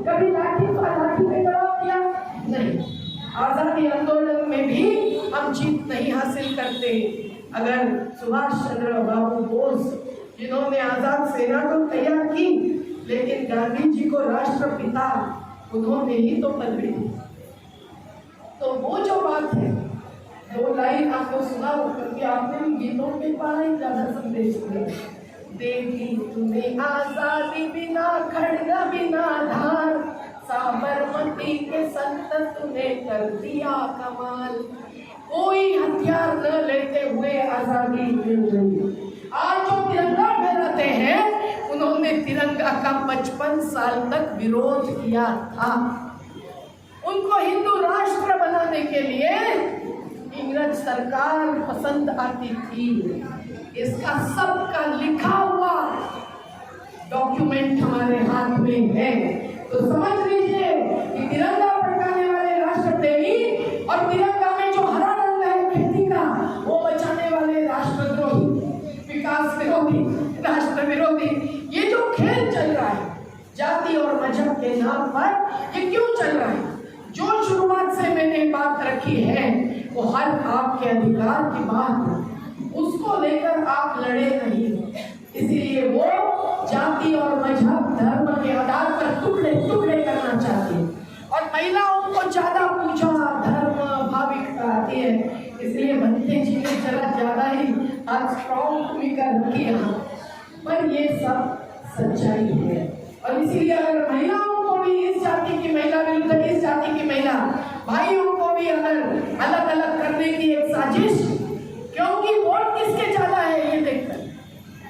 कभी लाठी पे जवाब दिया नहीं। आजादी आंदोलन में भी हम जीत नहीं हासिल करते अगर सुभाष चंद्र बाबू बोस जिन्होंने आजाद सेना तो तैयार की, लेकिन गांधी जी को राष्ट्रपिता उन्होंने ही तो पदवी दी। तो वो जो बात है, दो लाइन आपको सुना क्योंकि आपने गीतों में पाया ही ज्यादा संदेश दिया। देगी तुम्हें आजादी बिना खड़गा बिना धार, साबरमती के संत तूने कर दिया कमाल। कोई हथियार न लेते हुए आजादी मिल गई। आज जो तिरंगा फहराते हैं उन्होंने तिरंगा का 55 साल तक विरोध किया था। उनको हिंदू राष्ट्र बनाने के लिए इंग्रज सरकार पसंद आती थी। इसका सबका लिखा हुआ डॉक्यूमेंट हमारे हाथ में है। तो समझ लीजिए कि तिरंगा फड़काने वाले राष्ट्र प्रेमी और तिरंगा में जो हरा रंग है खेती का, वो बचाने वाले राष्ट्रद्रोही, विकास विरोधी, राष्ट्र विरोधी। ये जो खेल चल रहा है जाति और मजहब के नाम पर, ये क्यों चल रहा है? जो शुरुआत से मैंने बात रखी है वो हर आपके अधिकार की बात, उसको लेकर आप लड़े नहीं। इसीलिए वो जाति और मजहब धर्म के आधार पर टुकड़े टुकड़े करना चाहते हैं और महिलाओं को ज्यादा पूछा धर्म भाविकता आती है। इसलिए बनते जी ने जरा ज्यादा ही आज स्ट्रॉन्ग भूमिका रखी है, पर ये सब सच्चाई है। और इसीलिए अगर महिलाओं को भी इस जाति की महिला विरुद्ध इस जाति की महिला, भाइयों को भी अगर अलग अलग करने की एक साजिश, क्योंकि वोट किसके ज्यादा है ये देखकर,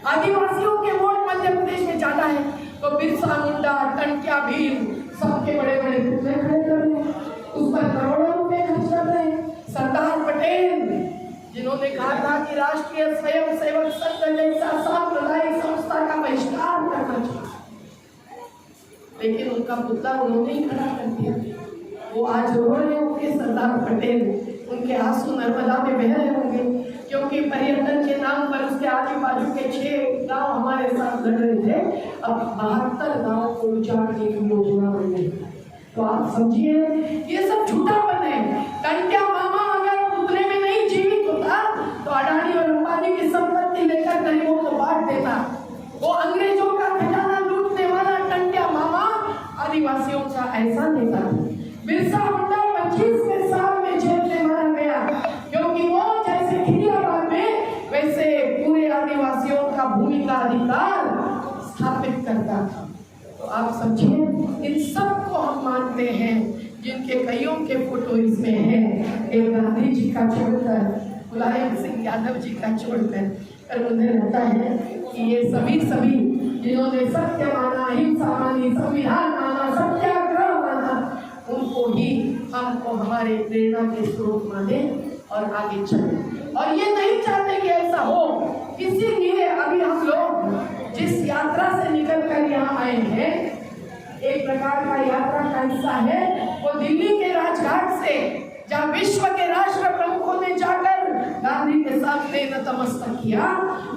आदिवासियों के वोट मध्य प्रदेश में ज्यादा है, तो बिरसा मुंडा, टंट्या भीम सबके बड़े बड़े पुतले खड़े कर रहे हैं, उस पर करोड़ों रुपए खर्च कर रहे हैं। सरदार पटेल जिन्होंने कहा था कि राष्ट्रीय स्वयं सेवक संघ जैसा सांप्रदायिक संस्था का बहिष्कार करना चाहिए, लेकिन उनका पुतला उन्होंने ही खड़ा कर दिया। वो आज रो रहे होंगे सरदार पटेल, उनके आंसू नर्मदा में बह रहे होंगे, क्योंकि पर्यटन के नाम पर उसके आजू बाजू के 6 गांव हमारे साथ लड़ रहे थे, अब 72 गांव को उजाड़ने की योजना बन गई। तो आप समझिए ये सब झूठापन है। टंट्या मामा अगर पुतले में नहीं जीवित होता तो अडानी और अंबानी की संपत्ति लेकर गरीबों को बांट देता। वो अंग्रेजों का खजाना लूटने वाला टंट्या मामा आदिवासियों का ऐसा नेता। बिरसा मुंडा 25वें साल में जेल में मारा गया, क्योंकि वो जैसे खिरियाबाद में वैसे पूरे आदिवासियों का भूमि का अधिकार स्थापित करता था। तो आप समझिए इन सब को हम मानते हैं, जिनके कईयों के फोटो इसमें हैं। एक गांधी जी का छोड़कर, मुलायम सिंह यादव जी का छोड़कर, पर मुझे लगता है कि ये सभी जिन्होंने सत्य माना, अहिंसा मानी, संविधान माना, सत्याग्रह माना, उनको ही हमको हमारे प्रेरणा के स्रोत माने और आगे चले। और ये नहीं चाहते कि ऐसा हो, इसीलिए अभी हम लोग जिस यात्रा से निकल कर यहाँ आए हैं, एक प्रकार का यात्रा का हिस्सा है, वो दिल्ली के राजघाट से, जहाँ विश्व के राष्ट्र प्रमुखों ने जाकर गांधी के सामने नतमस्तक किया,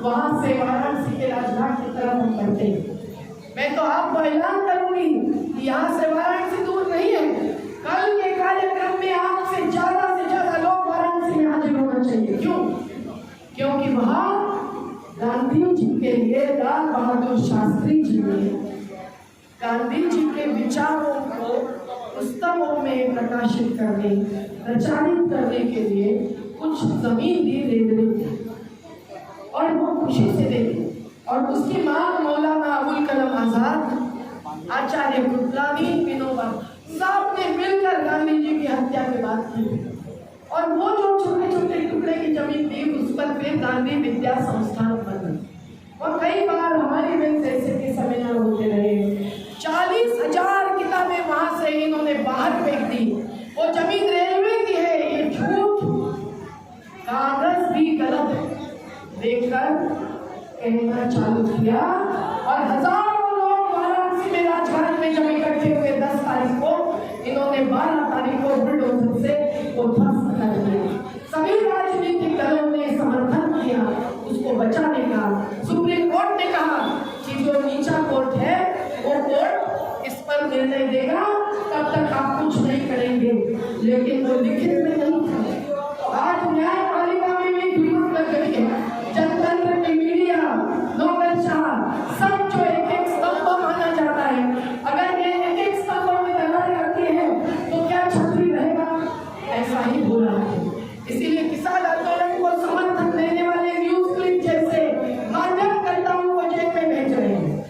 वहां से वाराणसी के राजघाट की तरफ हम बढ़ते हैं। मैं तो आपको ऐलान करूंगी कि यहाँ से वाराणसी दूर नहीं है। कल के कार्यक्रम में आपसे से ज्यादा लोग वाराणसी में हाजिर होना चाहिए। क्यों? क्योंकि वहाँ गांधी जी के लिए लाल बहादुर शास्त्री जी ने गांधी जी के विचारों को पुस्तकों में प्रकाशित करने, प्रचारित करने के लिए कुछ जमीन दी रेलवे की, और वो खुशी से दे दी। और उसकी मांग मौलाना अबुल कलाम आजाद, आचार्य गुरलानी, विनोबा सब ने मिलकर गांधी जी की हत्या की बात की। और वो जो छोटे छोटे टुकड़े की जमीन थी, उस पर फिर गांधी विद्या संस्थान बना। और कई बार हमारे में ऐसे के सेमिनार होते रहे। 40,000 किताबें वहां से इन्होंने बाहर फेंक दी। वो जमीन रेलवे की है, ये झूठ, कागज भी गलत देखकर कहना चालू किया। और हजारों लोग वाराणसी में राजघाट में जब इकट्ठे हुए 10 तारीख को, इन्होंने 12 तारीख को बुलडोजर से वो ध्वस्त कर दिया। सभी राजनीतिक दलों ने समर्थन किया उसको बचाने का। सुप्रीम कोर्ट ने कहा कि जो नीचा कोर्ट है वो कोर्ट इस पर निर्णय नहीं देगा तब तक आप कुछ नहीं करेंगे। लेकिन वो लिखित में नहीं था। आज न्यायपालिका में भी हिम्मत लग गई है। जनतंत्र की मीडिया, नौकरशाह, सब जो एक एक स्तंभ माना जाता है, अगर ये एक एक स्तंभ में दरार आती है तो क्या छतरी रहेगा? ऐसा ही हो रहा है। इसीलिए किसान आंदोलन को समर्थन देने वाले न्यूज क्लिप जैसे माध्यमकर्ताओं को जेल में भेज रहे हैं।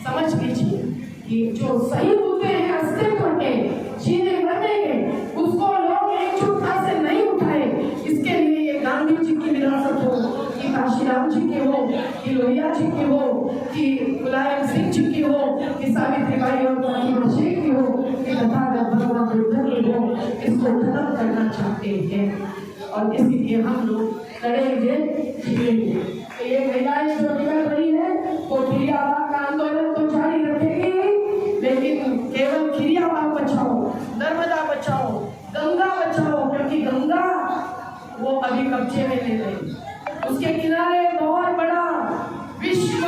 समझ लीजिए कि जो सही मुद्दे हैं अस्तित्व के, जीने मरने के, उसको लोग एकजुटता से नहीं उठाए। इसके लिए ये गांधी जी की विरासत हो, कि काशीराम जी की हो, कि लोहिया जी की हो, कि मुलायम सिंह जी की हो, कि सावित्रीबाई और फातिमा शेख की हो, कि तथागत भगवान बुद्ध की हो, इसको खत्म करना चाहते हैं। और इसीलिए हम लोग लड़ेंगे, जीतेंगे। तो ये महिलाएं जो निकल रही है वो खिरियाबाग का आंदोलन तो जारी रखेगी, लेकिन केवल खिरियाबाग बचाओ, नर्मदा बचाओ, गंगा बचाओ, क्योंकि गंगा वो अभी कब्जे में ले गई। उसके किनारे बहुत बड़ा विश्व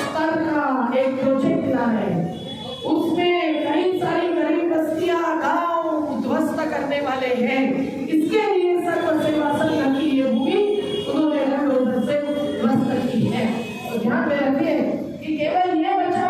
स्तर का एक प्रोजेक्ट बना है। उसमें कई सारी गरीब बस्तियां, गांव ध्वस्त करने वाले हैं। इसके लिए सर्व सेवा संघ की ये भूमि उन्होंने से ध्वस्त की है। तो ध्यान में रखिए कि केवल ये बचा